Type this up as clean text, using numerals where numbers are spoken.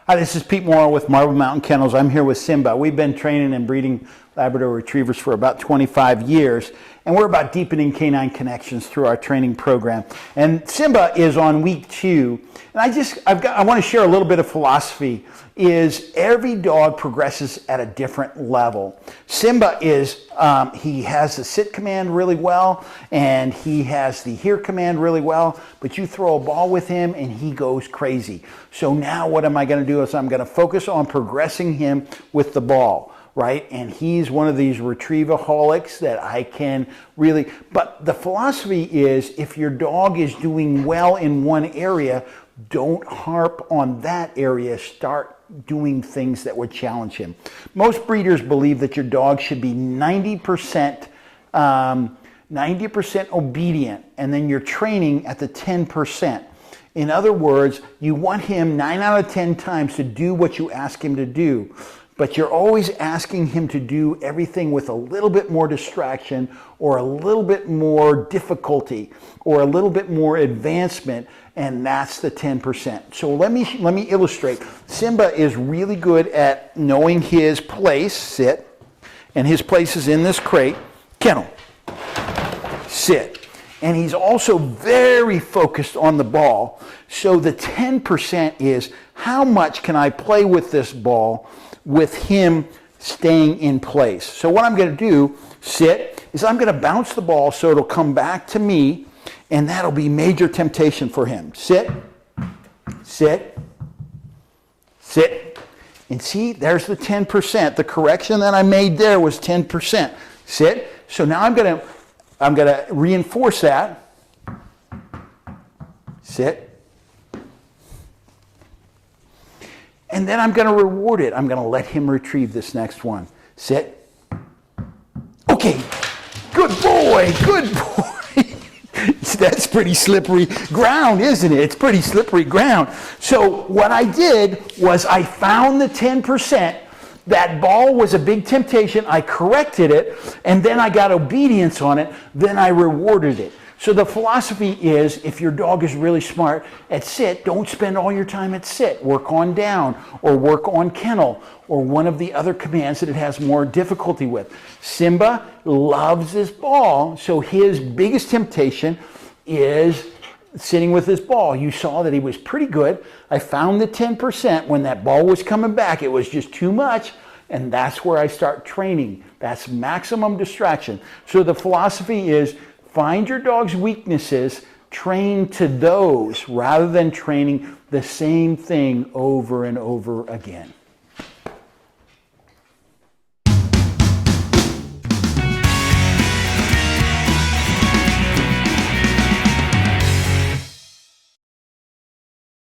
Hi, this is Pete Morrill with Mountain Kennels. I'm here with Simba. We've been training and breeding Labrador Retrievers for about 25 years, and we're about deepening canine connections through our training program. And Simba is on week 2, and I want to share a little bit of philosophy. Is every dog progresses at a different level. Simba is, he has the sit command really well, and he has the hear command really well, but you throw a ball with him and he goes crazy. So now what am I going to do is I'm going to focus on progressing him with the ball, right? And he's one of these retrievaholics that I can really, but the philosophy is if your dog is doing well in one area, don't harp on that area. Start doing things that would challenge him. Most breeders believe that your dog should be 90% obedient, and then you're training at the 10%. In other words, you want him 9 out of 10 times to do what you ask him to do, but you're always asking him to do everything with a little bit more distraction or a little bit more difficulty or a little bit more advancement, and that's the 10%. So let me illustrate. Simba is really good at knowing his place, sit, and his place is in this crate, kennel, sit. And he's also very focused on the ball. So the 10% is how much can I play with this ball with him staying in place. So what I'm going to do, sit, is I'm going to bounce the ball so it'll come back to me, and that'll be major temptation for him. Sit, sit, sit. And see, there's the 10%. The correction that I made there was 10%. Sit. So now I'm going to reinforce that. Sit. And then I'm going to reward it. I'm going to let him retrieve this next one. Sit. Okay. Good boy. Good boy. That's pretty slippery ground, isn't it? It's pretty slippery ground. So what I did was I found the 10%. That ball was a big temptation. I corrected it, and then I got obedience on it. Then I rewarded it. So the philosophy is, if your dog is really smart at sit, don't spend all your time at sit. Work on down, or work on kennel, or one of the other commands that it has more difficulty with. Simba loves this ball, so his biggest temptation is sitting with his ball. You saw that he was pretty good. I found the 10%. When that ball was coming back, it was just too much, and that's where I start training. That's maximum distraction. So the philosophy is, find your dog's weaknesses, train to those rather than training the same thing over and over again.